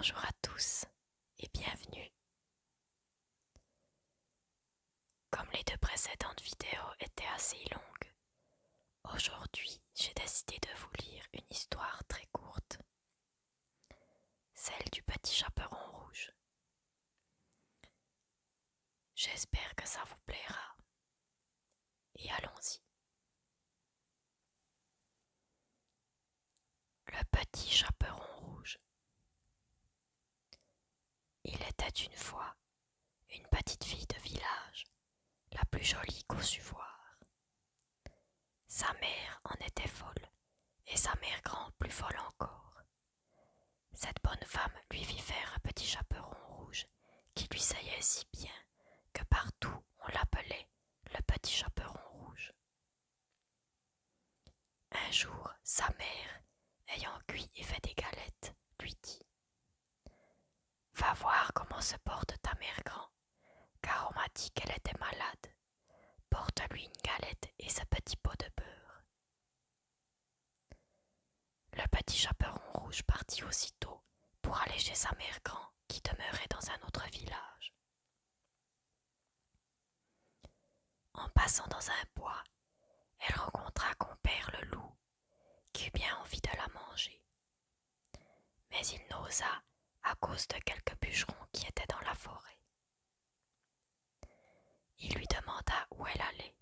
Bonjour à tous et bienvenue. Comme les deux précédentes vidéos étaient assez longues, aujourd'hui j'ai décidé de vous lire une histoire très courte, celle du petit chaperon rouge. J'espère que ça vous plaira et allons-y. Le petit chaperon rouge. Il était une fois une petite fille de village, la plus jolie qu'au su voir. Sa mère en était folle, et sa mère grand plus folle encore. Cette bonne femme lui fit faire un petit chaperon rouge qui lui saillait si bien que partout on l'appelait le petit chaperon rouge. Un jour, sa mère, ayant cuit et fait des galettes, lui dit: Va voir comment se porte ta mère grand, car on m'a dit qu'elle était malade. Porte-lui une galette et ce petit pot de beurre. Le petit chaperon rouge partit aussitôt pour aller chez sa mère grand qui demeurait dans un autre village. En passant dans un bois, elle rencontra compère le loup, qui eut bien envie de la manger. Mais il n'osa à cause de quelques bûcherons qui étaient dans la forêt. Il lui demanda où elle allait.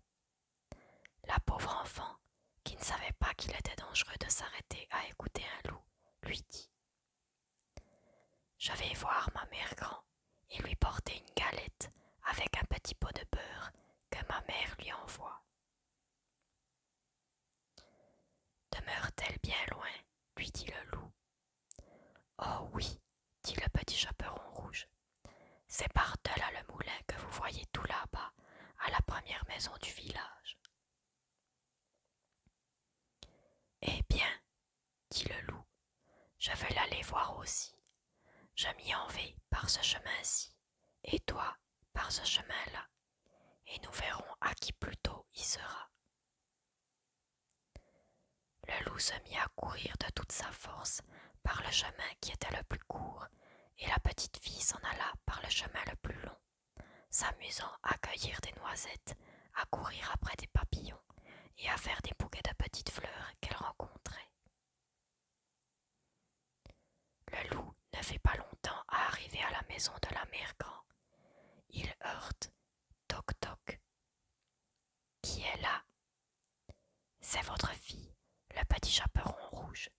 La pauvre enfant, qui ne savait pas qu'il était dangereux de s'arrêter à écouter un loup, lui dit: Je vais voir ma mère grand et lui porter une galette avec un petit pot de beurre que ma mère lui envoie. Demeure-t-elle bien loin? Lui dit le loup. Oh oui, dit le petit chaperon rouge. C'est par delà le moulin que vous voyez tout là-bas, à la première maison du village. Eh bien, dit le loup, je veux l'aller voir aussi. Je m'y en vais par ce chemin-ci, et toi par ce chemin-là, et nous verrons à qui plus tôt y sera. Le loup se mit à courir de toute sa force par le chemin qui était le plus court, et la petite fille s'en alla par le chemin le plus long, s'amusant à cueillir des noisettes, à courir après des papillons et à faire des bouquets de petites fleurs qu'elle rencontrait. Le loup ne fait pas longtemps à arriver à la maison de la mère grand. Il heurte: Toc toc. Qui est là? C'est votre fille, le petit chaperon rouge,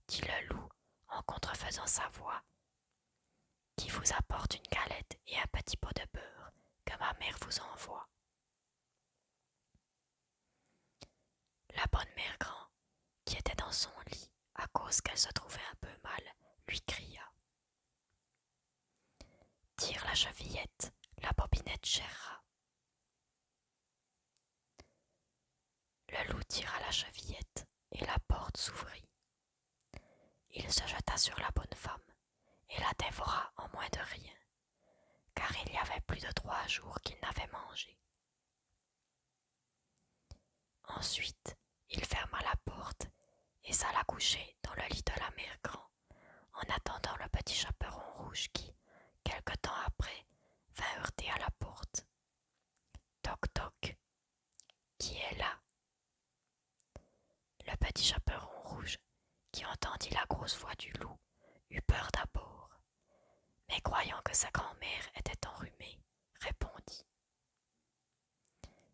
dit le loup en contrefaisant sa voix, qui vous apporte une galette et un petit pot de beurre que ma mère vous envoie. La bonne mère grand, qui était dans son lit à cause qu'elle se trouvait un peu mal, lui cria: Tire la chevillette, la bobinette cherra. Le loup tira la chevillette et la porte s'ouvrit. Il se jeta sur la bonne femme et la dévora en moins de rien, car il y avait plus de 3 jours qu'il n'avait mangé. Ensuite, il ferma la porte et s'alla coucher dans le lit de la mère grand, en attendant le petit chaperon rouge qui, quelque temps après, vint heurter à la porte. Toc toc. Qui est là? Le petit chaperon rouge, qui entendit la grosse voix du loup, eut peur d'abord, mais croyant que sa grand-mère était enrhumée, répondit: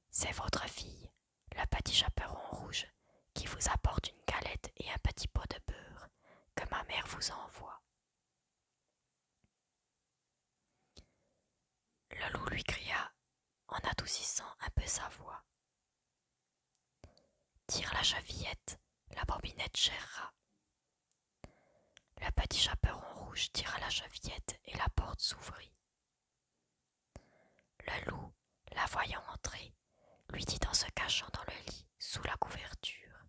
C'est votre fille, le petit chaperon rouge, qui vous apporte une galette et un petit pot de beurre que ma mère vous envoie. Le loup lui cria, en adoucissant un peu sa voix: Tire la chevillette, la bobinette cherra. Le petit chaperon rouge tira la chevillette et la porte s'ouvrit. Le loup, la voyant entrer, lui dit en se cachant dans le lit sous la couverture: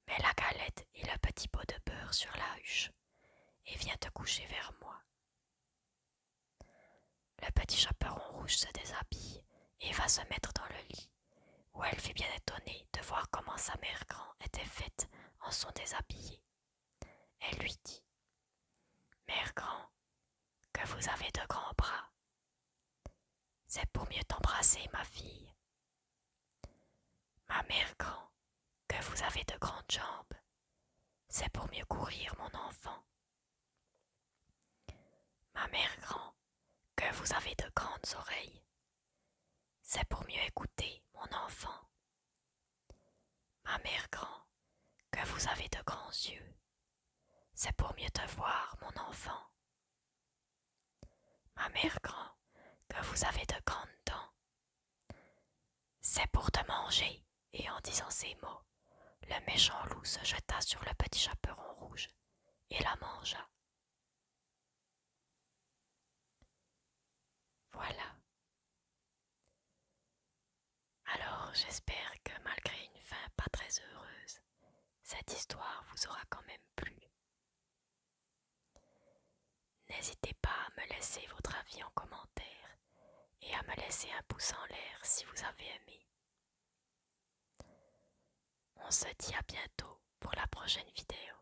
Mets la galette et le petit pot de beurre sur la huche et viens te coucher vers moi. Le petit chaperon rouge se déshabille et va se mettre dans le lit, où elle fut bien étonnée de voir comment sa mère grand était faite en son déshabillé. Elle lui dit: vous avez de grands bras. C'est pour mieux t'embrasser, ma fille. Ma mère grand, que vous avez de grandes jambes. C'est pour mieux courir, mon enfant. Ma mère grand, que vous avez de grandes oreilles. C'est pour mieux écouter, mon enfant. Ma mère grand, que vous avez de grands yeux. C'est pour mieux te voir, mon enfant. Ma mère grand, que vous avez de grandes dents. C'est pour te manger. Et en disant ces mots, le méchant loup se jeta sur le petit chaperon rouge et la mangea. Voilà. Alors j'espère que malgré une fin pas très heureuse, cette histoire vous aura quand même plu. N'hésitez pas à me laisser votre avis en commentaire et à me laisser un pouce en l'air si vous avez aimé. On se dit à bientôt pour la prochaine vidéo.